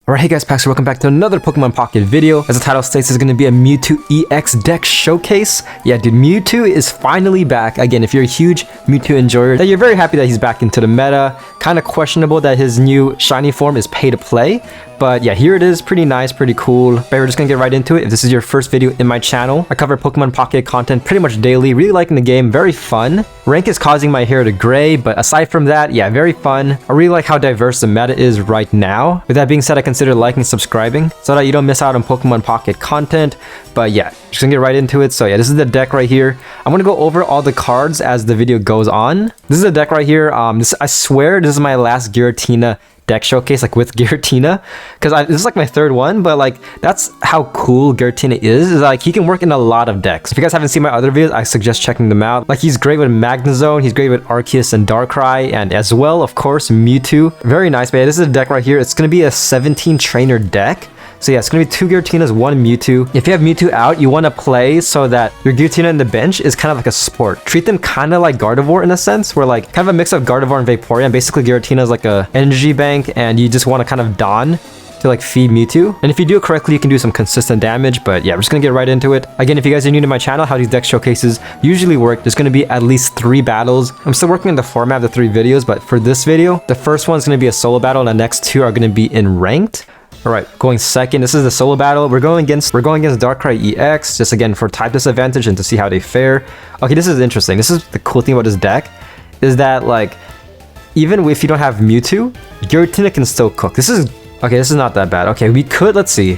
Alright, hey guys, Pax, welcome back to another Pokemon Pocket video. As the title states, it's going to be a Mewtwo EX deck showcase. Yeah, dude, Mewtwo is finally back. Again, if you're a huge Mewtwo enjoyer, that you're very happy that he's back into the meta. Kind of questionable that his new shiny form is pay to play. But yeah, here it is. Pretty nice, pretty cool. But we're just gonna get right into it. If this is your first video in my channel, I cover Pokemon Pocket content pretty much daily. Really liking the game, very fun. Rank is causing my hair to gray, but aside from that, yeah, very fun. I really like how diverse the meta is right now. With that being said, I consider liking and subscribing so that you don't miss out on Pokemon Pocket content. But yeah, just gonna get right into it. So yeah, this is the deck right here. I'm gonna go over all the cards as the video goes on. This is the deck right here. I swear this is my last Giratina deck showcase, like with Giratina, because this is like my third one, but like that's how cool Giratina is like he can work in a lot of decks. If you guys haven't seen my other videos, I suggest checking them out. Like he's great with Magnezone, he's great with Arceus and Darkrai, and as well, of course, Mewtwo. Very nice, man. This is a deck right here. It's gonna be a 17 trainer deck. So yeah, it's gonna be 2 Giratinas, 1 Mewtwo. If you have Mewtwo out, you want to play so that your Giratina in the bench is kind of like a sport. Treat them kind of like Gardevoir in a sense, where like kind of a mix of Gardevoir and Vaporeon. Basically, Giratina is like a energy bank, and you just want to kind of don to like feed Mewtwo. And if you do it correctly, you can do some consistent damage. But yeah, we're just gonna get right into it. Again, if you guys are new to my channel, how these deck showcases usually work, there's gonna be at least 3 battles. I'm still working on the format of the 3 videos, but for this video, the first one's gonna be a solo battle, and the next 2 are gonna be in ranked. Alright, going second, this is the solo battle. We're going against Darkrai EX, just again for type disadvantage and to see how they fare. Okay, this is interesting. This is the cool thing about this deck, is that like, even if you don't have Mewtwo, Giratina can still cook. This is not that bad. Okay, we could, let's see.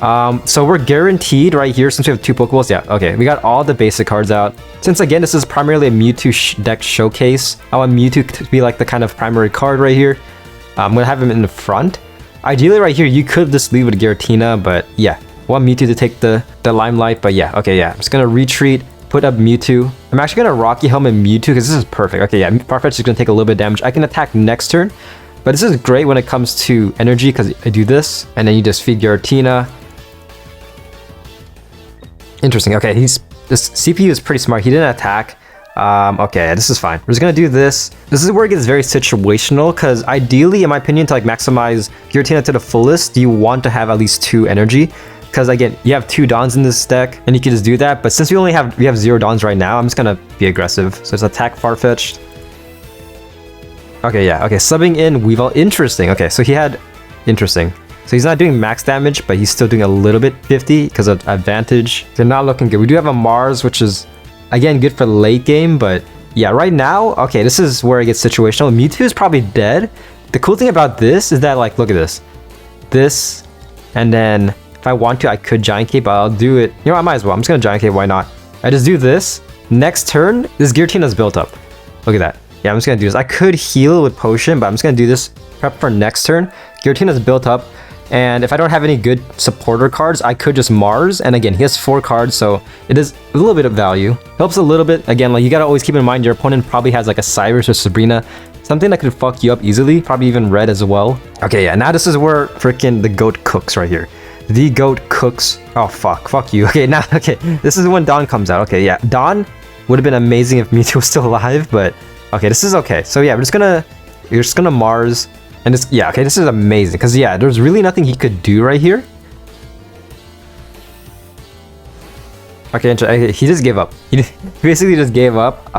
So we're guaranteed right here, since we have 2 Pokeballs. Yeah, okay, we got all the basic cards out. Since again, this is primarily a Mewtwo deck showcase, I want Mewtwo to be like the kind of primary card right here. I'm gonna have him in the front. Ideally right here, you could just leave with Giratina, but yeah, I want Mewtwo to take the limelight. But yeah, okay, yeah, I'm just gonna retreat, put up Mewtwo. I'm actually gonna Rocky Helmet Mewtwo because this is perfect. Okay, yeah, Farfetch'd is gonna take a little bit of damage. I can attack next turn, but this is great when it comes to energy because I do this, and then you just feed Giratina. Interesting. Okay, this CPU is pretty smart. He didn't attack. Okay, this is fine. We're just gonna do this. This is where it gets very situational, because ideally, in my opinion, to like maximize Giratina to the fullest, you want to have at least 2 energy. Because again, you have 2 Dons in this deck, and you can just do that. But since we have 0 Dons right now, I'm just gonna be aggressive. So it's attack Farfetch'd. Okay, yeah, okay, subbing in Weavile. Interesting. Okay, so he had interesting. So he's not doing max damage, but he's still doing a little bit 50 because of advantage. They're not looking good. We do have a Mars, which is again good for late game, but yeah, right now, okay, this is where it gets situational. Mewtwo is probably dead. The cool thing about this is that, like, look at this, and then if I want to, I could Giant Cape, but I'll do it. You know, I might as well. I'm just gonna Giant Cape. Why not? I just do this. Next turn, this Giratina's built up. Look at that. Yeah, I'm just gonna do this. I could heal with Potion, but I'm just gonna do this. Prep for next turn. Giratina's built up. And if I don't have any good supporter cards, I could just Mars. And again, he has 4 cards, so it is a little bit of value. Helps a little bit. Again, like you gotta always keep in mind your opponent probably has like a Cyrus or Sabrina. Something that could fuck you up easily. Probably even Red as well. Okay, yeah, now this is where freaking the GOAT cooks right here. The GOAT cooks. Oh, fuck you. Okay, now, okay, this is when Dawn comes out. Okay, yeah, Dawn would have been amazing if Mewtwo was still alive, but okay, this is okay. So yeah, you're just gonna Mars. And this, yeah, okay, this is amazing, because yeah, there's really nothing he could do right here. Okay, he just gave up. He basically just gave up.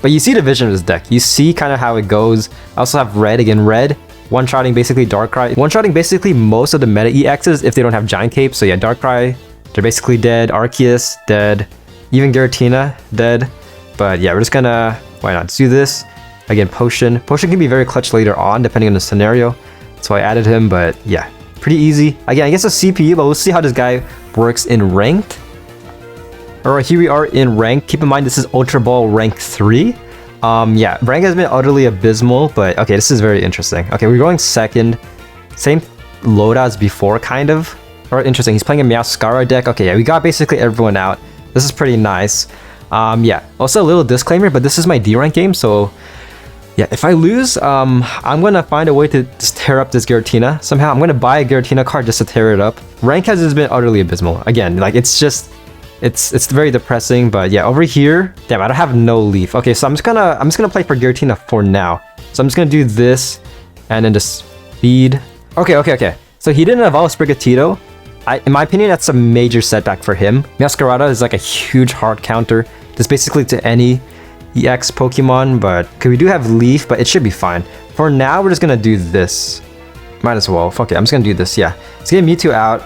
But you see the vision of this deck. You see kind of how it goes. I also have Red, again, Red. One-shotting basically Darkrai. One-shotting basically most of the meta EXs if they don't have Giant Cape. So yeah, Darkrai, they're basically dead. Arceus, dead. Even Giratina, dead. But yeah, we're just gonna, why not, just do this. Again, Potion. Potion can be very clutch later on, depending on the scenario. So I added him, but yeah, pretty easy. Again, I guess a CPU, but we'll see how this guy works in ranked. Alright, here we are in ranked. Keep in mind, this is Ultra Ball rank 3. Yeah, rank has been utterly abysmal, but okay, this is very interesting. Okay, we're going second. Same loadout as before, kind of. Alright, interesting. He's playing a Meowscarada deck. Okay, yeah, we got basically everyone out. This is pretty nice. Yeah, also a little disclaimer, but this is my D rank game, so yeah, if I lose, I'm gonna find a way to just tear up this Giratina. Somehow, I'm gonna buy a Giratina card just to tear it up. Rank has been utterly abysmal. Again, like it's very depressing. But yeah, over here, damn, I don't have no leaf. Okay, so I'm just gonna play for Giratina for now. So I'm just gonna do this, and then just feed. Okay. So he didn't evolve Sprigatito. In my opinion, that's a major setback for him. Meowscarada is like a huge hard counter. Just basically to any EX Pokemon, but we do have Leaf, but it should be fine. For now, we're just gonna do this. Might as well. Fuck it, I'm just gonna do this, yeah. Let's get Mewtwo out.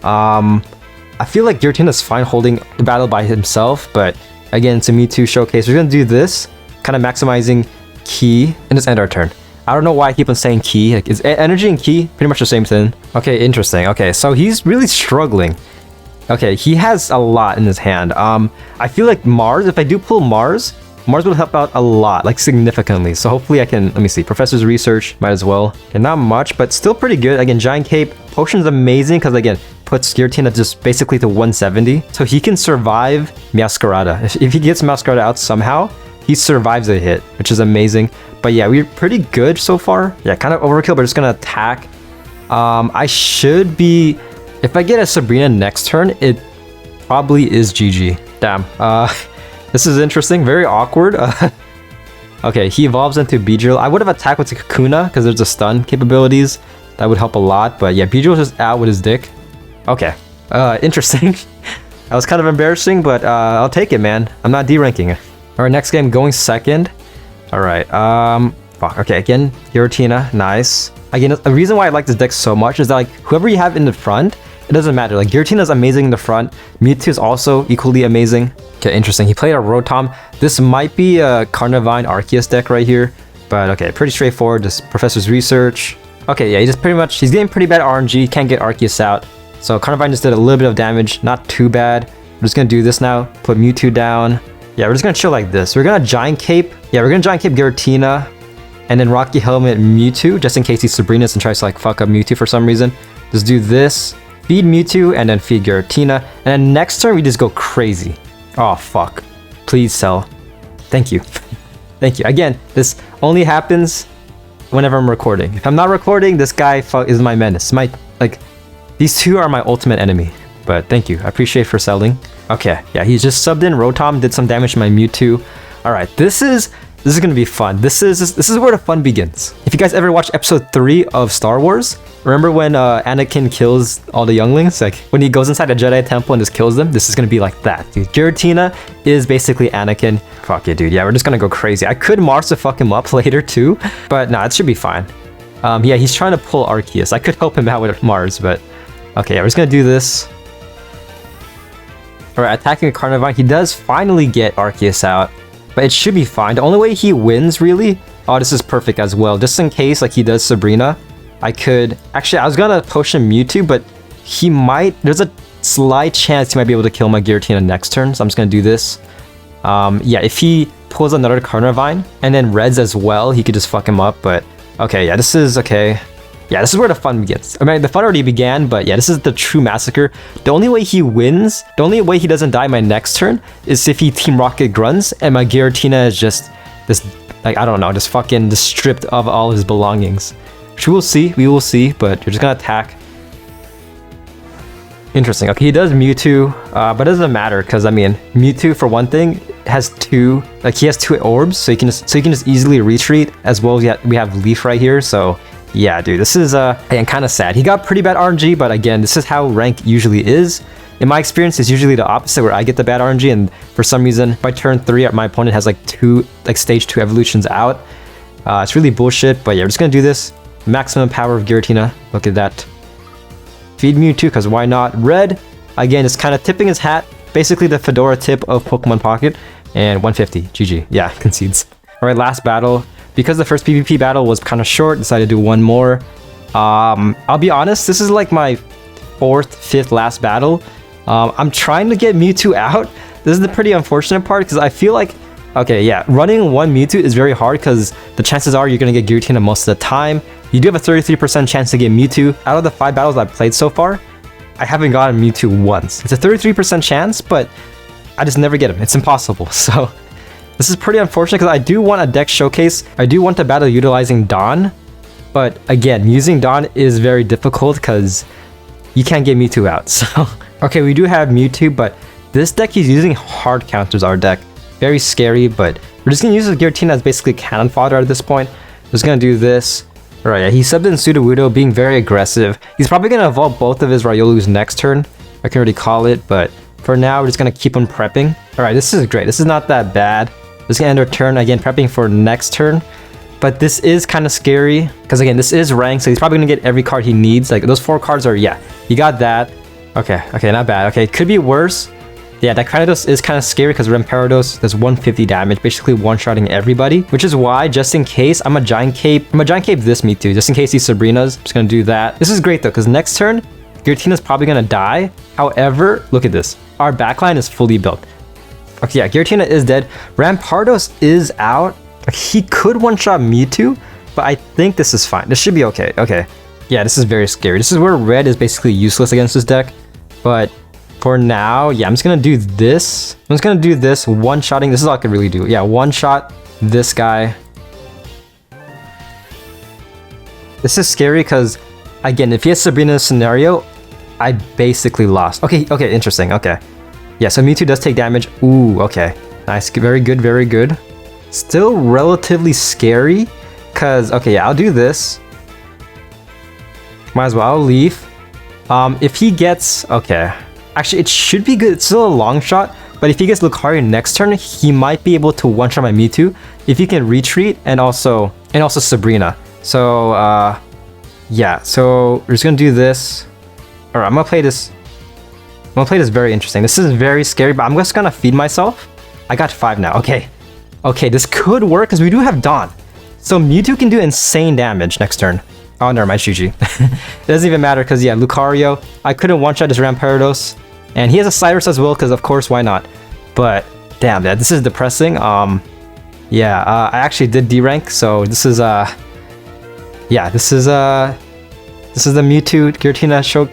I feel like Giratina's fine holding the battle by himself, but again, it's a Mewtwo showcase. We're gonna do this, kind of maximizing Ki, and just end our turn. I don't know why I keep on saying Ki. Like, is energy and Ki pretty much the same thing? Okay, interesting. Okay, so he's really struggling. Okay, he has a lot in his hand. I feel like Mars, if I do pull Mars will help out a lot, like significantly. So hopefully I can, let me see, Professor's Research, might as well. And not much, but still pretty good. Again, Giant Cape, Potion's amazing because again, puts Giratina just basically to 170. So he can survive Meowscarada. If he gets Meowscarada out somehow, he survives a hit, which is amazing. But yeah, we're pretty good so far. Yeah, kind of overkill, but just gonna attack. I should be, if I get a Sabrina next turn, it probably is GG. Damn. This is interesting, very awkward. Okay, he evolves into Beedrill. I would have attacked with the Kakuna because there's a stun capabilities. That would help a lot, but yeah, Beedrill's just out with his dick. Okay, interesting. That was kind of embarrassing, but I'll take it, man. I'm not D-ranking. Alright, next game, going second. Alright, fuck, okay, again, Giratina, nice. Again, the reason why I like this deck so much is that, like, whoever you have in the front, it doesn't matter. Like, Giratina's amazing in the front. Mewtwo is also equally amazing. Okay, interesting. He played a Rotom. This might be a Carnivine Arceus deck right here. But okay, pretty straightforward. Just Professor's Research. Okay, yeah, he's getting pretty bad RNG. Can't get Arceus out. So Carnivine just did a little bit of damage. Not too bad. We're just gonna do this now. Put Mewtwo down. Yeah, we're just gonna chill like this. We're gonna Giant Cape. Yeah, we're gonna Giant Cape Giratina. And then Rocky Helmet Mewtwo, just in case he Sabrinas and tries to like fuck up Mewtwo for some reason. Just do this. Feed Mewtwo and then feed Giratina. And then next turn we just go crazy. Oh fuck. Please sell. Thank you. Thank you. Again, this only happens whenever I'm recording. If I'm not recording, this guy is my menace. These two are my ultimate enemy. But thank you. I appreciate for selling. Okay, yeah, he's just subbed in. Rotom did some damage to my Mewtwo. Alright, this is gonna be fun. This is where the fun begins. If you guys ever watched episode 3 of Star Wars, remember when Anakin kills all the younglings? Like when he goes inside the Jedi temple and just kills them? This is gonna be like that, dude. Giratina is basically Anakin. Fuck yeah, dude. Yeah, we're just gonna go crazy. I could Mars to fuck him up later too, but nah, it should be fine. Yeah, he's trying to pull Arceus. I could help him out with Mars, but okay, yeah, we're just gonna do this. Alright, attacking a Carnivine. He does finally get Arceus out. But it should be fine. The only way he wins, really... Oh, this is perfect as well. Just in case, like, he does Sabrina, I could... Actually, I was gonna potion Mewtwo, but he might... There's a slight chance he might be able to kill my Giratina next turn, so I'm just gonna do this. Yeah, if he pulls another Carnivine, and then Reds as well, he could just fuck him up, but... Okay, yeah, this is... Okay. Yeah, this is where the fun begins. I mean, the fun already began, but yeah, this is the true massacre. The only way he wins, the only way he doesn't die my next turn, is if he Team Rocket grunts, and my Giratina is just this, like, I don't know, just fucking just stripped of all his belongings. Which we will see, but you're just gonna attack. Interesting. Okay, he does Mewtwo, but it doesn't matter, because, I mean, Mewtwo, for one thing, has two, like, he has 2 orbs, so you can just easily retreat, as well as we have Leaf right here, so... Yeah, dude, this is again, kind of sad. He got pretty bad RNG, but again, this is how rank usually is. In my experience, it's usually the opposite, where I get the bad RNG, and for some reason, by turn 3, my opponent has like stage 2 evolutions out. It's really bullshit, but yeah, we're just gonna do this. Maximum power of Giratina. Look at that. Feed Mewtwo, because why not? Red, again, is kind of tipping his hat. Basically the Fedora tip of Pokemon Pocket. And 150. GG. Yeah, concedes. Alright, last battle. Because the first PvP battle was kind of short, decided to do one more. I'll be honest, this is like my 4th, 5th last battle. I'm trying to get Mewtwo out. This is the pretty unfortunate part, because I feel like... Okay, yeah, running one Mewtwo is very hard, because the chances are you're going to get Giratina most of the time. You do have a 33% chance to get Mewtwo. Out of the 5 battles I've played so far, I haven't gotten Mewtwo once. It's a 33% chance, but I just never get him. It's impossible, so... This is pretty unfortunate, because I do want a deck showcase. I do want to battle utilizing Dawn. But again, using Dawn is very difficult, because you can't get Mewtwo out. So, okay, we do have Mewtwo, but this deck he's using hard counters our deck. Very scary, but we're just going to use the Giratina as basically cannon fodder at this point. We're just going to do this. Alright, yeah, he subbed in Sudowoodo, being very aggressive. He's probably going to evolve both of his Riolus next turn. I can already call it, but for now, we're just going to keep on prepping. Alright, this is great. This is not that bad. Just going to end our turn, again, prepping for next turn. But this is kind of scary, because again, this is ranked, so he's probably going to get every card he needs. Like, those 4 cards are, yeah, you got that. Okay, not bad. Okay, it could be worse. Yeah, that Gyarados is kind of scary because Rampardos does 150 damage, basically one-shotting everybody, which is why, just in case, I'm a Giant Cape this Mewtwo, just in case these Sabrinas. I'm just going to do that. This is great though, because next turn, Giratina's probably going to die. However, look at this. Our backline is fully built. Okay, yeah, Giratina is dead. Rampardos is out. He could one-shot Mewtwo, but I think this is fine. This should be okay. Okay. Yeah, this is very scary. This is where red is basically useless against this deck. But for now, yeah, I'm just going to do this. I'm just going to do this one-shotting. This is all I could really do. Yeah, one-shot this guy. This is scary because, again, if he has Sabrina's scenario, I basically lost. Okay, interesting. Okay. Yeah, so Mewtwo does take damage. Ooh, okay. Nice. Very good, very good. Still relatively scary because, okay, yeah, I'll do this. Might as well. I'll leave. If he gets... Okay. Actually, it should be good. It's still a long shot, but if he gets Lucario next turn, he might be able to one-shot my Mewtwo if he can retreat and also Sabrina. So, yeah. So we're just gonna do this. Alright, I'm gonna play this. I'm gonna play this very interesting. This is very scary, but I'm just gonna feed myself. I got 5 now. Okay, this could work because we do have Dawn. So Mewtwo can do insane damage next turn. Oh, never mind, GG. It doesn't even matter because, yeah, Lucario, I couldn't one-shot his Rampardos. And he has a Cyrus as well because, of course, why not? But, damn, yeah, this is depressing. Yeah, I actually did D-rank, so this is, yeah, this is the Mewtwo Giratina show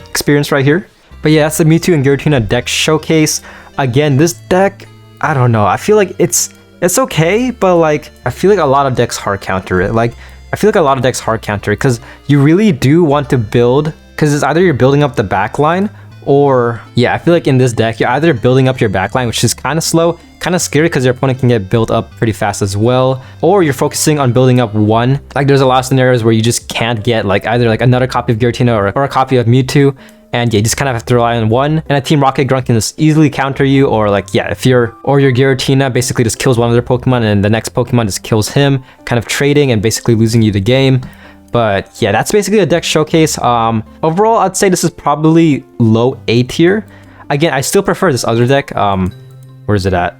experience right here. But yeah, that's the Mewtwo and Giratina deck showcase. Again, this deck, I don't know. I feel like it's okay, but, like, I feel like a lot of decks hard counter it. Like, I feel like a lot of decks hard counter it because you really do want to build, because it's either you're building up the backline or, yeah, I feel like in this deck, you're either building up your backline, which is kind of slow, kind of scary because your opponent can get built up pretty fast as well, or you're focusing on building up one. Like, there's a lot of scenarios where you just can't get, like, either like another copy of Giratina or a copy of Mewtwo. And yeah, you just kind of have to rely on one, and a Team Rocket Grunt can just easily counter you, or like, yeah, if your Giratina basically just kills one of their Pokemon and the next Pokemon just kills him, kind of trading and basically losing you the game. But yeah, that's basically a deck showcase. Overall, I'd say this is probably low A tier. Again, I still prefer this other deck. Where is it at?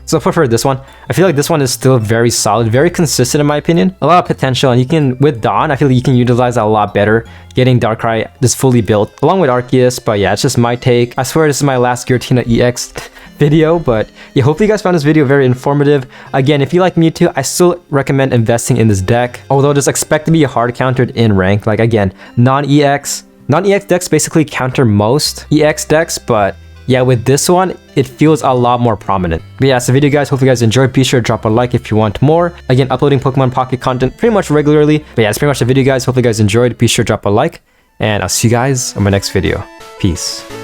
So I prefer this one. I feel like this one is still very solid, very consistent in my opinion. A lot of potential, and you can, with Dawn, I feel like you can utilize that a lot better. Getting Darkrai this fully built, along with Arceus, but yeah, it's just my take. I swear this is my last Giratina EX video, but yeah, hopefully you guys found this video very informative. Again, if you like Mewtwo, I still recommend investing in this deck, although just expect to be hard countered in rank. Like, again, non-EX decks basically counter most EX decks, but yeah, with this one, it feels a lot more prominent. But yeah, that's the video, guys. Hopefully you guys enjoyed. Be sure to drop a like if you want more. Again, uploading Pokemon Pocket content pretty much regularly. But yeah, that's pretty much the video, guys. Hopefully you guys enjoyed. Be sure to drop a like, and I'll see you guys on my next video. Peace.